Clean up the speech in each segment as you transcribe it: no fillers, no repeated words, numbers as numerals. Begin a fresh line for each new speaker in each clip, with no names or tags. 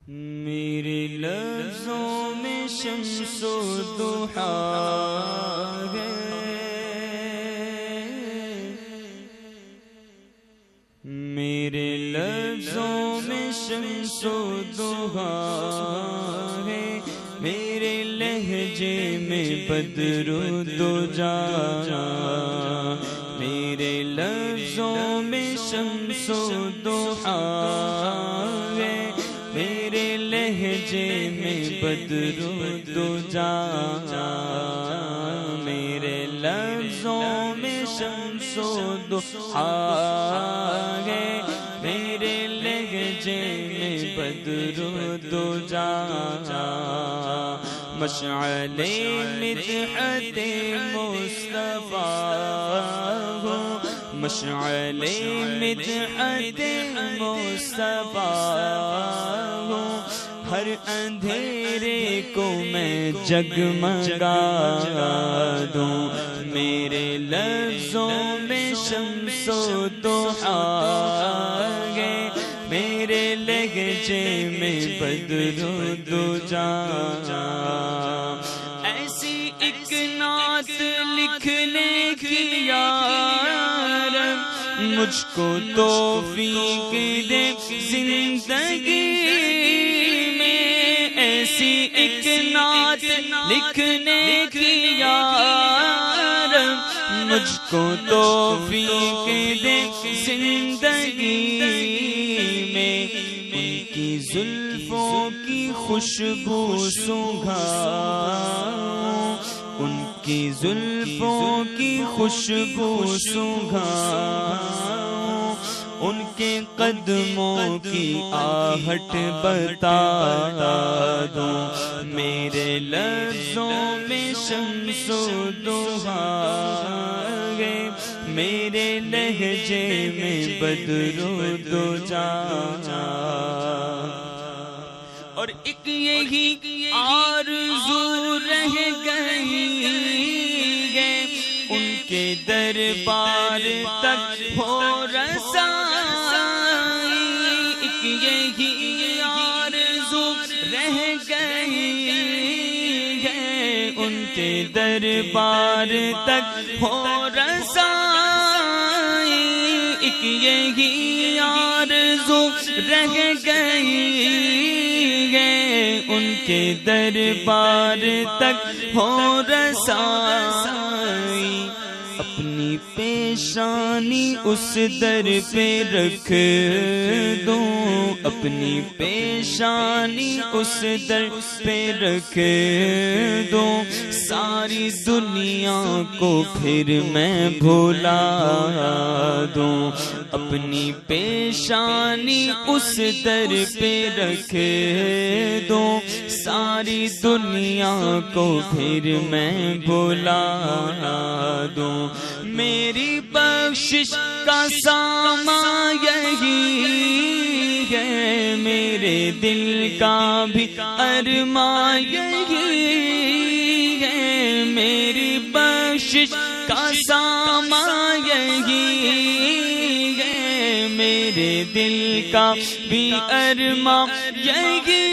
میرے لفظوں میں شمس و ضحا ہے، میرے لفظوں میں شمس و ضحا ہے، میرے لہجے میں بدر و دجا، میرے لفظوں میں شمس و ضحا ہے، میرے لہجے میں بدر و دجا، میرے لفظوں میں شمس و ضحا ہے، میرے لہجے میں بدر و دجا، مشعل مدحت مصطفیٰ ہو، مشعل مدحت مصطفیٰ ہو، ہر اندھیرے کو میں جگمگا دوں، میرے لفظوں میں شمس و ضحا ہے، میرے لہجے میں بدر و دجا، ایسی ایک نعت لکھنے کی یا رب مجھ کو توفیق دے زندگی میں، ایسی ایک نعت لکھنے کی یا رب مجھ کو توفیق دے زندگی میں، ان کی زلفوں کی خوشبو سونگھا، ان کی زلفوں کی خوشبو سونگھا، ان کے قدموں کی آہٹ بتا دوں، میرے لفظوں میں شمس و ضحا ہے، میرے لہجے میں بدر و دجا، اور ایک یہی آرزو رہ گئی ہے، ان کے دربار تک ہو رسائی، ایک یہی آرزو رہ گئی ہے، ان کے دربار تک ہو رسائی، ایک یہی آرزو رہ گئی ہے، ان کے دربار تک ہو رسائی، اپنی پیشانی اس در پہ رکھ دوں، اپنی پیشانی اس در پہ رکھ دوں، ساری دنیا کو پھر میں بھلا دوں، اپنی پیشانی اس در پہ رکھ دوں، ساری دنیا کو پھر میں بھلا دوں، میری بخشش کا سامان یہی ہے، میرے دل کا بھی ارمان یہی ہے، میری بخشش کا سامان یہی ہے، میرے دل کا بھی ارمان یہی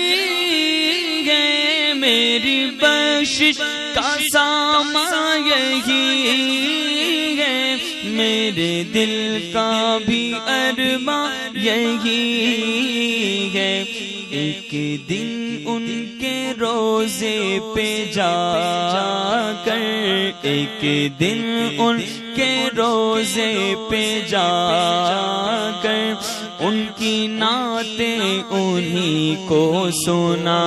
ہے، میری بخشش کا سامان یہی ہے، میرے دل کا بھی ارمان یہی ہے، ایک دن ان کے روزے پہ جا کر، ایک دن ان کے روزے پہ جا کر، ان کی نعتیں انہی کو سنا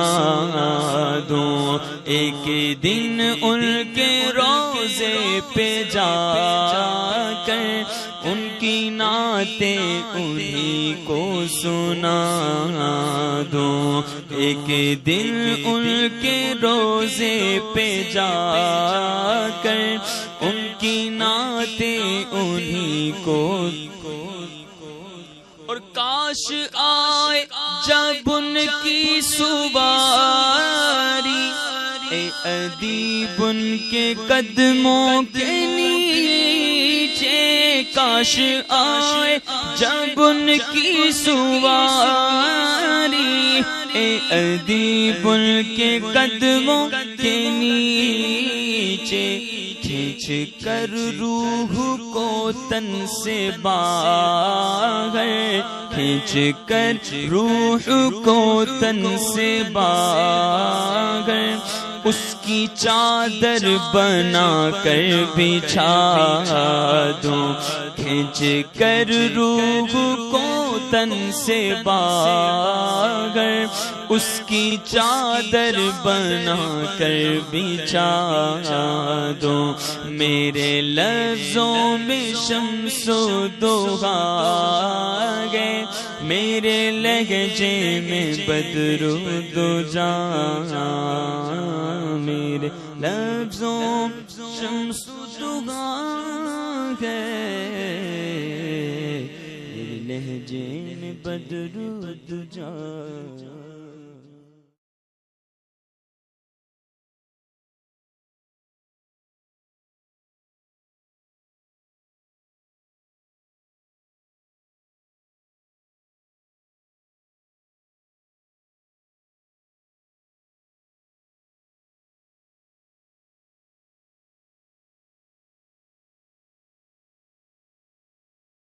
دوں، ایک دن ان کے روزے پہ جا کر، ان کی نعتیں انہی کو سنا دوں، ایک دن ان کے روزے پہ جا کر، ان کی نعتیں انہی کو، اور کاش آئے جب ان کی سواری، اے ادیب ان کے قدموں کے نیچے، کاش آئے جب ان کی سواری، اے ادیب ان کے قدموں کے نیچے، کھینچ کر روح کو تن سے باہر، کھینچ کر روح کو تن سے باہر، اس کی چادر بنا کر بچھا دوں، کھینچ کر روح کو تن سے باہر، اس کی چادر بنا کر بچھا دوں، میرے لفظوں میں شمس و ضحیٰ گئے، میرے لہجے میں بدر و دجا، میرے لفظوں شمس و ضحیٰ گئے، میرے لہجے میں بدر و دجا۔